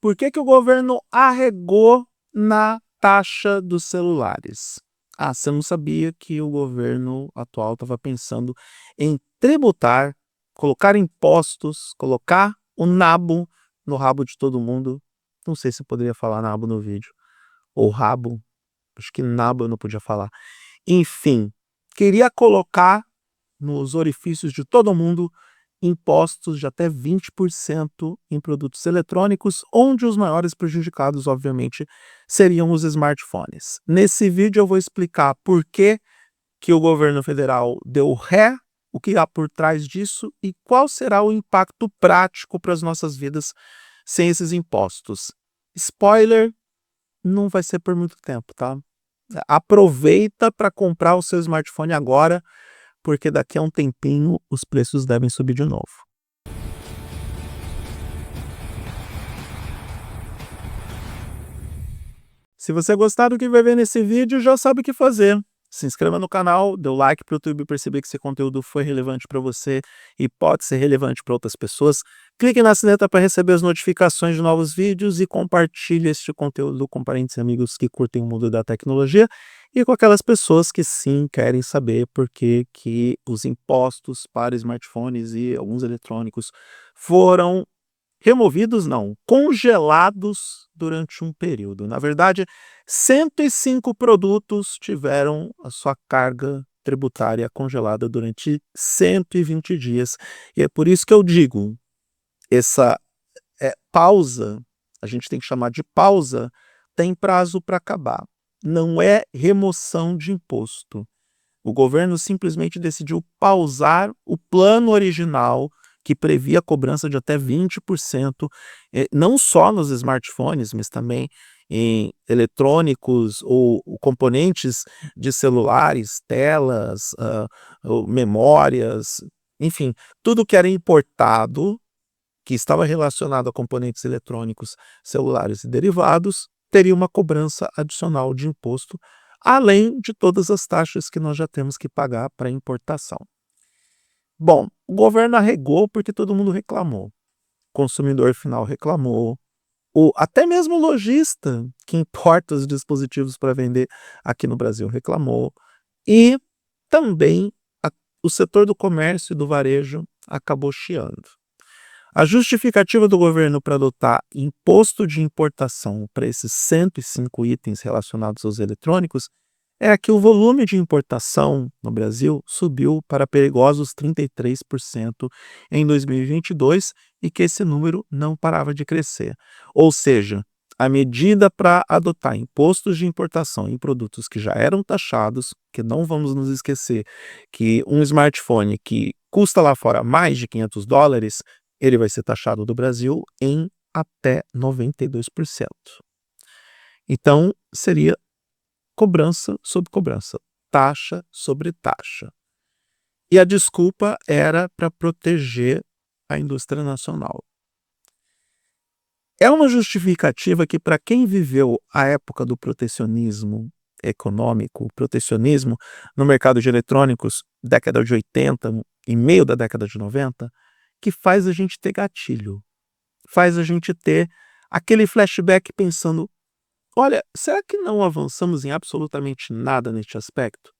por que que o governo arregou na taxa dos celulares? Ah, você não sabia que o governo atual estava pensando em tributar, colocar impostos, colocar o nabo no rabo de todo mundo. Não sei se eu poderia falar nabo no vídeo. Ou rabo. Acho que nabo eu não podia falar. Enfim, queria colocar nos orifícios de todo mundo impostos de até 20% em produtos eletrônicos, onde os maiores prejudicados, obviamente, seriam os smartphones. Nesse vídeo eu vou explicar por que o governo federal deu ré, o que há por trás disso e qual será o impacto prático para as nossas vidas sem esses impostos. Spoiler, não vai ser por muito tempo, tá? Aproveita para comprar o seu smartphone agora, porque daqui a um tempinho os preços devem subir de novo. Se você gostar do que vai ver nesse vídeo, já sabe o que fazer. Se inscreva no canal, dê o like para o YouTube perceber que esse conteúdo foi relevante para você e pode ser relevante para outras pessoas. Clique na sineta para receber as notificações de novos vídeos e compartilhe este conteúdo com parentes e amigos que curtem o mundo da tecnologia e com aquelas pessoas que sim querem saber por que os impostos para smartphones e alguns eletrônicos foram removidos não, congelados durante um período. Na verdade, 105 produtos tiveram a sua carga tributária congelada durante 120 dias. E é por isso que eu digo, essa pausa, a gente tem que chamar de pausa, tem prazo para acabar. Não é remoção de imposto. O governo simplesmente decidiu pausar o plano original que previa a cobrança de até 20%, não só nos smartphones, mas também em eletrônicos ou componentes de celulares, telas, ou memórias, enfim, tudo que era importado, que estava relacionado a componentes eletrônicos, celulares e derivados, teria uma cobrança adicional de imposto, além de todas as taxas que nós já temos que pagar para importação. Bom, o governo arregou porque todo mundo reclamou. O consumidor final reclamou, até mesmo o lojista que importa os dispositivos para vender aqui no Brasil reclamou, e também o setor do comércio e do varejo acabou chiando. A justificativa do governo para adotar imposto de importação para esses 105 itens relacionados aos eletrônicos é que o volume de importação no Brasil subiu para perigosos 33% em 2022 e que esse número não parava de crescer. Ou seja, a medida para adotar impostos de importação em produtos que já eram taxados, que não vamos nos esquecer que um smartphone que custa lá fora mais de $500, ele vai ser taxado do Brasil em até 92%. Então, seria cobrança sobre cobrança, taxa sobre taxa. E a desculpa era para proteger a indústria nacional. É uma justificativa que, para quem viveu a época do protecionismo econômico, protecionismo no mercado de eletrônicos, década de 80 e meio da década de 90, que faz a gente ter gatilho, faz a gente ter aquele flashback pensando, olha, será que não avançamos em absolutamente nada neste aspecto?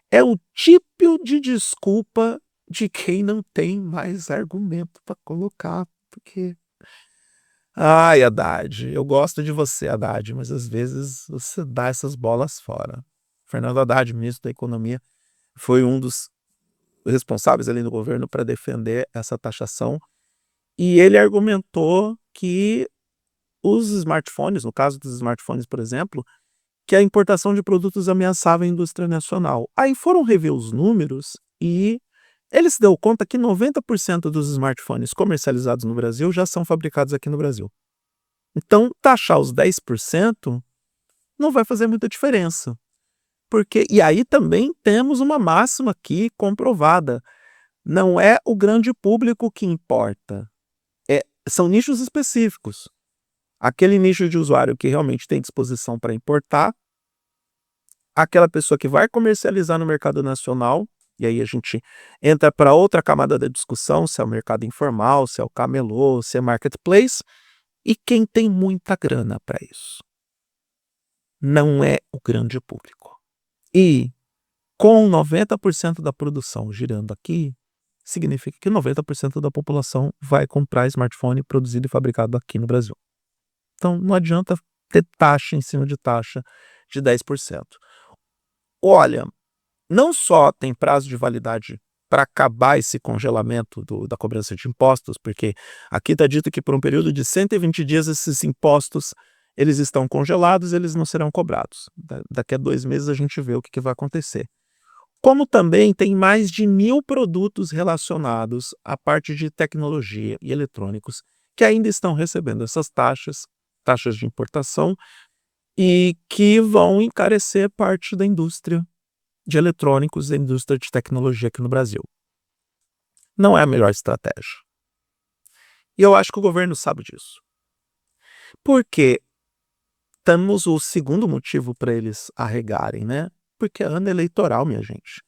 É o tipo de desculpa de quem não tem mais argumento para colocar, porque... Ai, Haddad, eu gosto de você, Haddad, mas às vezes você dá essas bolas fora. Fernando Haddad, ministro da Economia, foi um dos responsáveis ali no governo para defender essa taxação, e ele argumentou que os smartphones, no caso dos smartphones, por exemplo, que a importação de produtos ameaçava a indústria nacional. Aí foram rever os números e ele se deu conta que 90% dos smartphones comercializados no Brasil já são fabricados aqui no Brasil. Então, taxar os 10% não vai fazer muita diferença. E aí também temos uma máxima aqui comprovada. Não é o grande público que importa. São nichos específicos. Aquele nicho de usuário que realmente tem disposição para importar, aquela pessoa que vai comercializar no mercado nacional, e aí a gente entra para outra camada da discussão, se é o mercado informal, se é o camelô, se é marketplace, E quem tem muita grana para isso? Não é o grande público. E com 90% da produção girando aqui, significa que 90% da população vai comprar smartphone produzido e fabricado aqui no Brasil. Então não adianta ter taxa em cima de taxa de 10%. Olha, não só tem prazo de validade para acabar esse congelamento da cobrança de impostos, porque aqui está dito que por um período de 120 dias esses impostos eles estão congelados, eles não serão cobrados. Daqui a 2 meses a gente vê o que vai acontecer. Como também tem mais de 1.000 produtos relacionados à parte de tecnologia e eletrônicos que ainda estão recebendo essas taxas de importação, e que vão encarecer parte da indústria de eletrônicos, da indústria de tecnologia aqui no Brasil. Não é a melhor estratégia. E eu acho que o governo sabe disso. Porque temos o segundo motivo para eles arregarem, né? Porque é ano eleitoral, minha gente.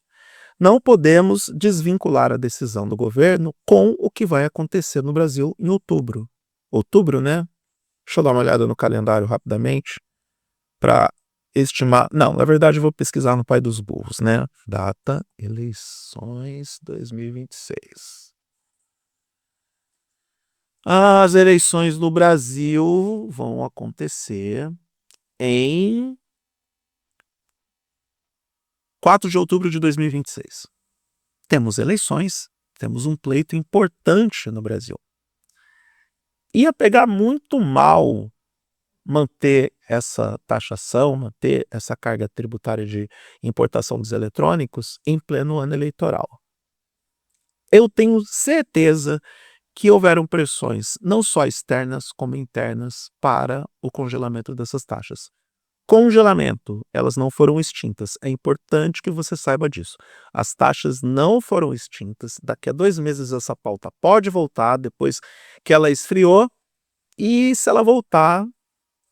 Não podemos desvincular a decisão do governo com o que vai acontecer no Brasil em outubro. Outubro, né? Deixa eu dar uma olhada no calendário rapidamente para estimar. Não, na verdade eu vou pesquisar no Pai dos Burros, né? Data, eleições 2026. As eleições no Brasil vão acontecer em 4 de outubro de 2026. Temos eleições, temos um pleito importante no Brasil. Ia pegar muito mal manter essa taxação, manter essa carga tributária de importação dos eletrônicos em pleno ano eleitoral. Eu tenho certeza que houveram pressões, não só externas como internas, para o congelamento dessas taxas. Congelamento, elas não foram extintas. É importante que você saiba disso. As taxas não foram extintas. Daqui a 2 meses essa pauta pode voltar, depois que ela esfriou, e se ela voltar,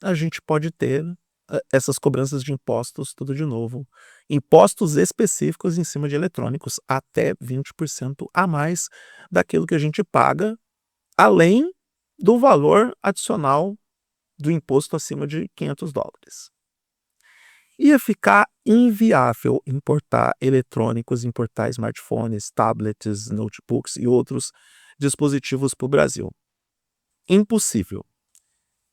a gente pode ter essas cobranças de impostos tudo de novo. Impostos específicos em cima de eletrônicos, até 20% a mais daquilo que a gente paga, além do valor adicional do imposto acima de $500. Ia ficar inviável importar eletrônicos, importar smartphones, tablets, notebooks e outros dispositivos para o Brasil. Impossível.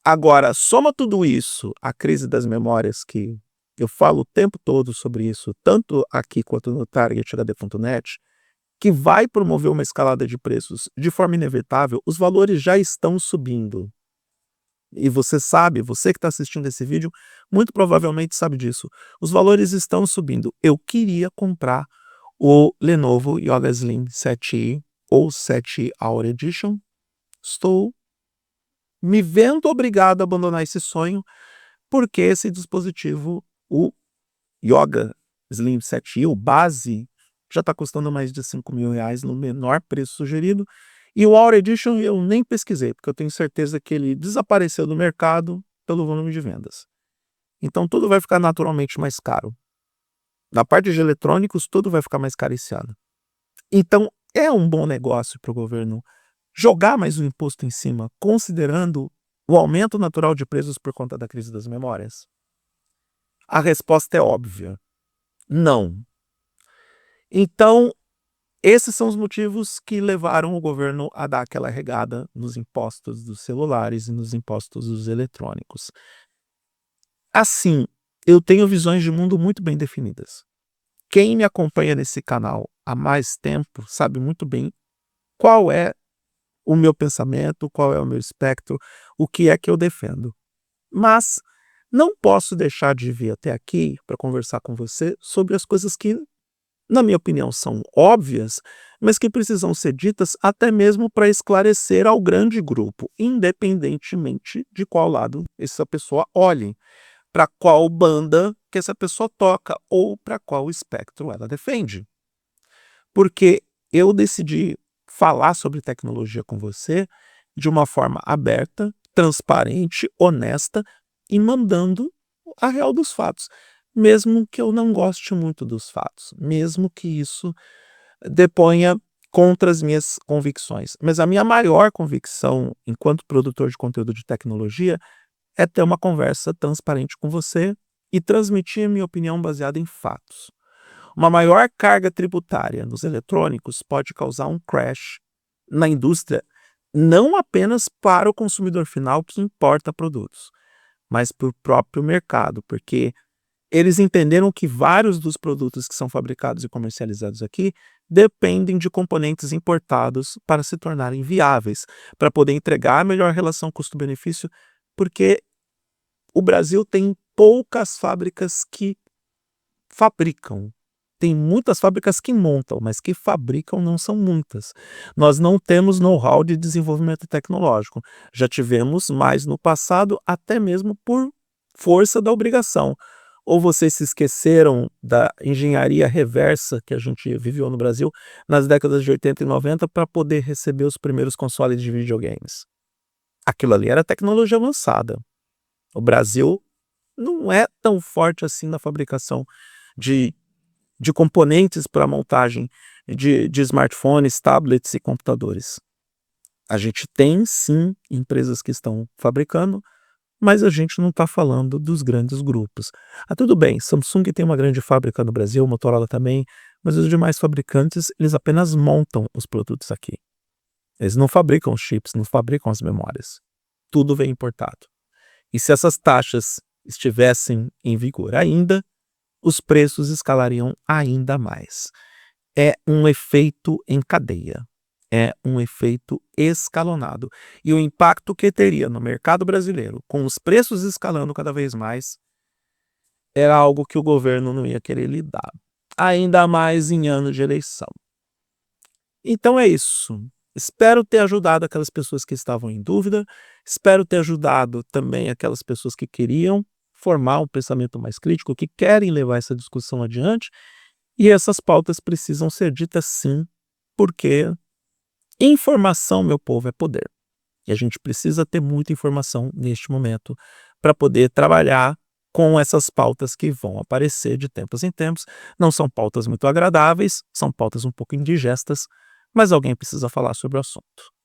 Agora, soma tudo isso, a crise das memórias, que eu falo o tempo todo sobre isso, tanto aqui quanto no targethd.net, que vai promover uma escalada de preços de forma inevitável. Os valores já estão subindo. E você sabe, você que está assistindo esse vídeo, muito provavelmente sabe disso. Os valores estão subindo. Eu queria comprar o Lenovo Yoga Slim 7i ou 7i Hour Edition. Estou me vendo obrigado a abandonar esse sonho, porque esse dispositivo, o Yoga Slim 7i, o base, já está custando mais de R$5.000 no menor preço sugerido. E o Hour Edition eu nem pesquisei, porque eu tenho certeza que ele desapareceu do mercado pelo volume de vendas. Então tudo vai ficar naturalmente mais caro. Na parte de eletrônicos, tudo vai ficar mais caro esse ano. Então é um bom negócio para o governo jogar mais um imposto em cima, considerando o aumento natural de preços por conta da crise das memórias? A resposta é óbvia. Não. Então, esses são os motivos que levaram o governo a dar aquela regada nos impostos dos celulares e nos impostos dos eletrônicos. Assim, eu tenho visões de mundo muito bem definidas. Quem me acompanha nesse canal há mais tempo sabe muito bem qual é o meu pensamento, qual é o meu espectro, o que é que eu defendo. Mas não posso deixar de vir até aqui para conversar com você sobre as coisas que, na minha opinião, são óbvias, mas que precisam ser ditas até mesmo para esclarecer ao grande grupo, independentemente de qual lado essa pessoa olhe, para qual banda que essa pessoa toca ou para qual espectro ela defende. Porque eu decidi falar sobre tecnologia com você de uma forma aberta, transparente, honesta e mandando a real dos fatos, mesmo que eu não goste muito dos fatos, mesmo que isso deponha contra as minhas convicções. Mas a minha maior convicção, enquanto produtor de conteúdo de tecnologia, é ter uma conversa transparente com você e transmitir a minha opinião baseada em fatos. Uma maior carga tributária nos eletrônicos pode causar um crash na indústria, não apenas para o consumidor final que importa produtos, mas para o próprio mercado, porque eles entenderam que vários dos produtos que são fabricados e comercializados aqui dependem de componentes importados para se tornarem viáveis, para poder entregar a melhor relação custo-benefício, porque o Brasil tem poucas fábricas que fabricam. Tem muitas fábricas que montam, mas que fabricam não são muitas. Nós não temos know-how de desenvolvimento tecnológico. Já tivemos mais no passado, até mesmo por força da obrigação. Ou vocês se esqueceram da engenharia reversa que a gente viveu no Brasil nas décadas de 80 e 90 para poder receber os primeiros consoles de videogames. Aquilo ali era tecnologia avançada. O Brasil não é tão forte assim na fabricação de componentes para montagem de smartphones, tablets e computadores. A gente tem, sim, empresas que estão fabricando, mas a gente não está falando dos grandes grupos. Tudo bem, Samsung tem uma grande fábrica no Brasil, Motorola também, mas os demais fabricantes, eles apenas montam os produtos aqui. Eles não fabricam os chips, não fabricam as memórias. Tudo vem importado. E se essas taxas estivessem em vigor ainda, os preços escalariam ainda mais. É um efeito em cadeia. É um efeito escalonado. E o impacto que teria no mercado brasileiro, com os preços escalando cada vez mais, era algo que o governo não ia querer lidar. Ainda mais em ano de eleição. Então é isso. Espero ter ajudado aquelas pessoas que estavam em dúvida. Espero ter ajudado também aquelas pessoas que queriam formar um pensamento mais crítico, que querem levar essa discussão adiante. E essas pautas precisam ser ditas sim, porque informação, meu povo, é poder. E a gente precisa ter muita informação neste momento para poder trabalhar com essas pautas que vão aparecer de tempos em tempos. Não são pautas muito agradáveis, são pautas um pouco indigestas, mas alguém precisa falar sobre o assunto.